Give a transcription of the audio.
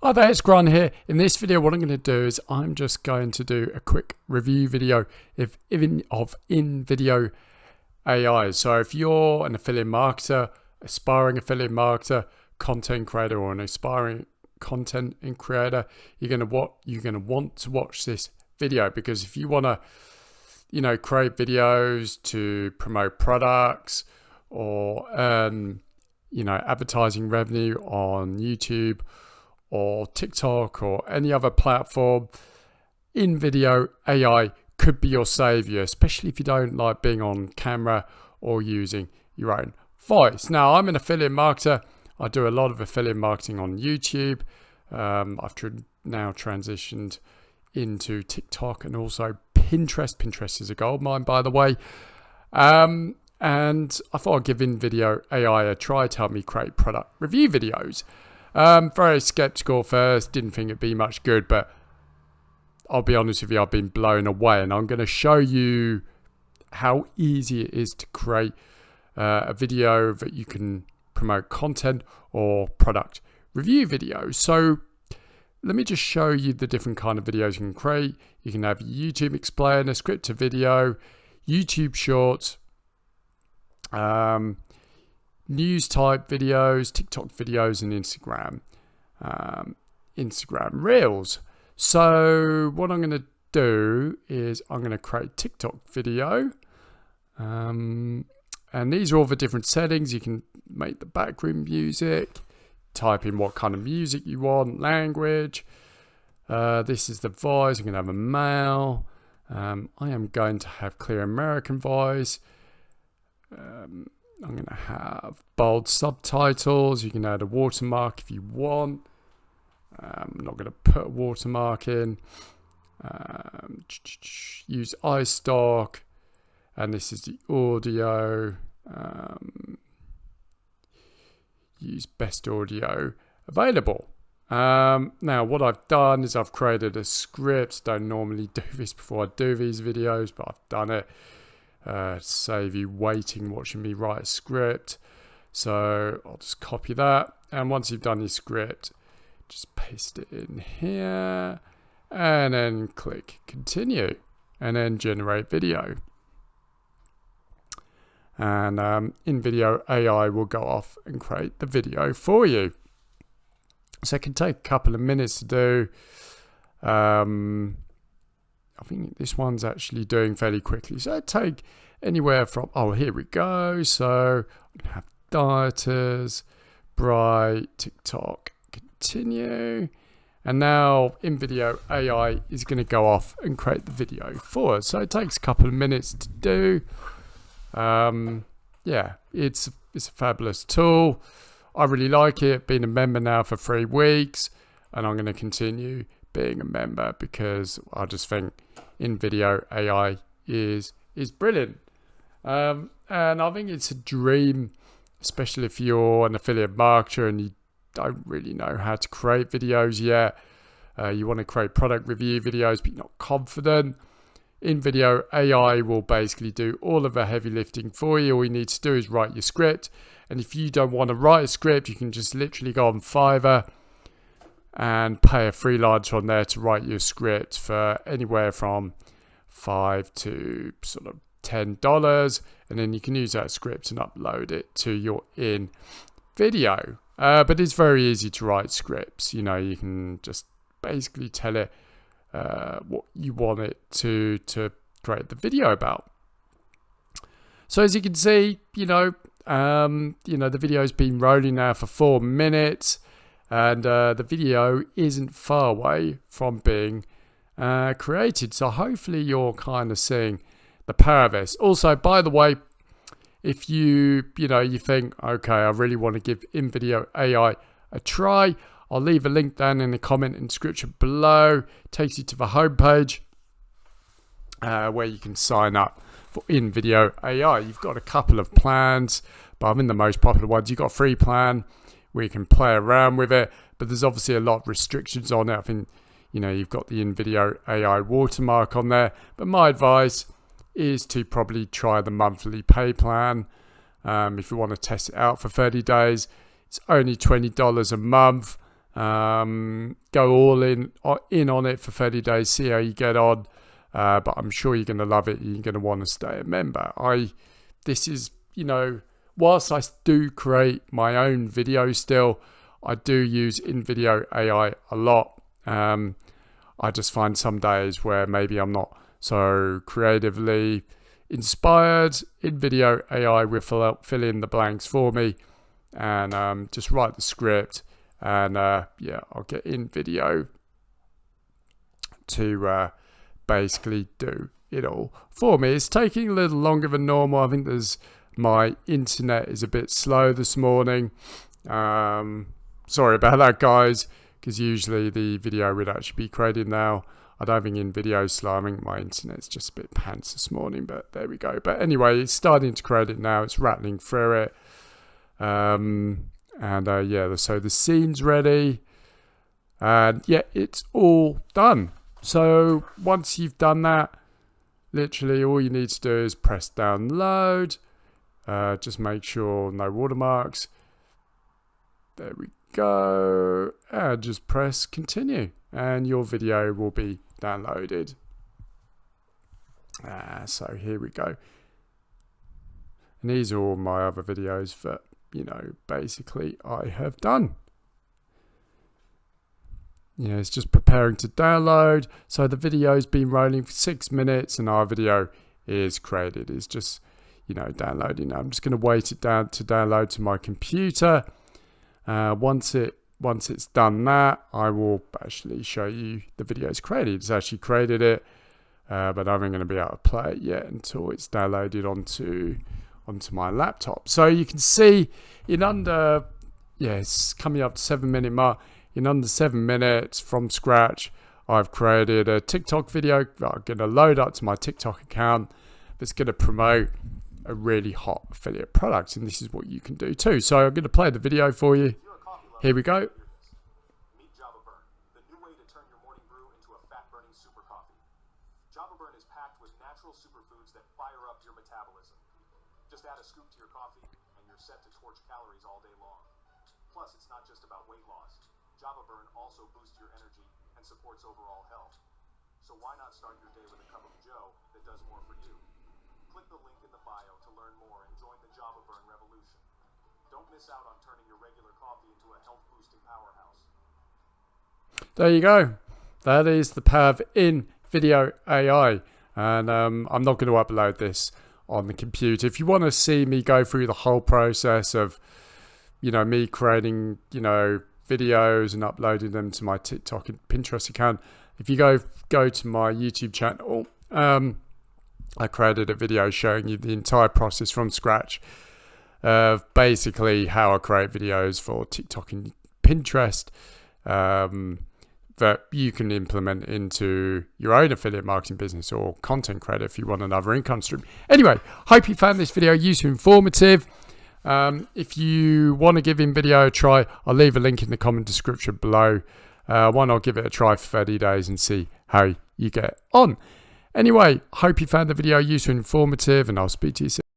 Hi there, it's Grant here. In this video, what I'm going to do is I'm just going to do a quick review video of Invideo AI. So if you're an affiliate marketer, aspiring affiliate marketer, content creator, or an aspiring content creator, you're going to want to watch this video, because if you want to, create videos to promote products or earn, advertising revenue on YouTube or TikTok or any other platform, Invideo AI could be your savior, especially if you don't like being on camera or using your own voice. Now, I'm an affiliate marketer. I do a lot of affiliate marketing on YouTube. I've now transitioned into TikTok and also Pinterest. Pinterest is a goldmine, by the way. And I thought I'd give Invideo AI a try to help me create product review videos. Very skeptical first, didn't think it'd be much good, but I'll be honest with you, I've been blown away, and I'm going to show you how easy it is to create a video that you can promote content or product review videos. So let me just show you the different kind of videos you can create. You can have YouTube explainer, script to video, YouTube shorts, news type videos, TikTok videos, and Instagram Reels. So what I'm going to do is I'm going to create TikTok video. And these are all the different settings. You can make the background music, type in what kind of music you want, language. This is the voice. I'm going to have a male. I am going to have clear American voice. I'm going to have bold subtitles. You can add a watermark if you want. I'm not going to put a watermark in. Use iStock. And this is the audio. Use best audio available. Now, what I've done is I've created a script. Don't normally do this before I do these videos, but I've done it. Save you waiting watching me write a script. So I'll just copy that, and once you've done your script, just paste it in here and then click continue and then generate video, and Invideo AI will go off and create the video for you. So it can take a couple of minutes to do. I think this one's actually doing fairly quickly. So it take anywhere from, here we go. So I have dieters, bright, TikTok, continue. And now Invideo AI is going to go off and create the video for us. So it takes a couple of minutes to do. It's a fabulous tool. I really like it. Been a member now for 3 weeks, and I'm going to continue being a member because I just think Invideo AI is brilliant. And I think it's a dream, especially if you're an affiliate marketer and you don't really know how to create videos yet. You want to create product review videos, but you're not confident. Invideo AI will basically do all of the heavy lifting for you. All you need to do is write your script. And if you don't want to write a script, you can just literally go on Fiverr and pay a freelancer on there to write your script for anywhere from $5 to sort of $10, and then you can use that script and upload it to your Invideo. But it's very easy to write scripts. You can just basically tell it what you want it to create the video about. So as you can see, the video's been rolling now for 4 minutes. And the video isn't far away from being created. So hopefully you're kind of seeing the power of this. Also, by the way, if you think, okay, I really want to give Invideo AI a try, I'll leave a link down in the comment and description below. It takes you to the homepage where you can sign up for Invideo AI. You've got a couple of plans, but I'm in the most popular ones. You've got a free plan where you can play around with it, but there's obviously a lot of restrictions on it. I think, you've got the Invideo AI watermark on there, but my advice is to probably try the monthly pay plan. If you want to test it out for 30 days, it's only $20 a month. Go all in on it for 30 days, see how you get on. But I'm sure you're going to love it. You're going to want to stay a member. This is, whilst I do create my own videos still, I do use Invideo AI a lot. I just find some days where maybe I'm not so creatively inspired. Invideo AI will fill in the blanks for me and just write the script. And I'll get Invideo to basically do it all for me. It's taking a little longer than normal. I think my internet is a bit slow this morning. Sorry about that, guys, because usually the video would actually be created now. I don't think Invideo is slow. I think my internet's just a bit pants this morning, but there we go. But anyway, it's starting to create it now. It's rattling through it. So the scene's ready. And yeah, it's all done. So once you've done that, literally all you need to do is press download. Just make sure no watermarks. There we go. And just press continue. And your video will be downloaded. So here we go. And these are all my other videos that, basically I have done. It's just preparing to download. So the video's been rolling for 6 minutes and our video is created. It's just, downloading. I'm just going to wait it down to download to my computer. Once it's done that, I will actually show you the video's created. It's actually created it, but I haven't going to be able to play it yet until it's downloaded onto my laptop. So you can see it's coming up to 7-minute mark. In under 7 minutes from scratch, I've created a TikTok video that I'm going to load up to my TikTok account that's going to promote a really hot affiliate product. And this is what you can do too. So I'm going to play the video for you. Here we go. Meet JavaBurn, the new way to turn your morning brew into a fat-burning super coffee. JavaBurn is packed with natural superfoods that fire up your metabolism. Just add a scoop to your coffee and you're set to torch calories all day long. Plus, it's not just about weight loss. JavaBurn also boosts your energy and supports overall health. So why not start your day with a cup of Joe that does more for you? Click the link in the bio to learn more and join the JavaBurn revolution. Don't miss out on turning your regular coffee into a health-boosting powerhouse. There you go. That is the power of Invideo AI. And I'm not going to upload this on the computer. If you want to see me go through the whole process of, me creating, videos and uploading them to my TikTok and Pinterest account, if you go to my YouTube channel, I created a video showing you the entire process from scratch of basically how I create videos for TikTok and Pinterest that you can implement into your own affiliate marketing business or content creator if you want another income stream. Anyway, hope you found this video useful, informative. If you want to give Invideo a try, I'll leave a link in the comment description below. Why not give it a try for 30 days and see how you get on? Anyway, hope you found the video useful and informative, and I'll speak to you soon.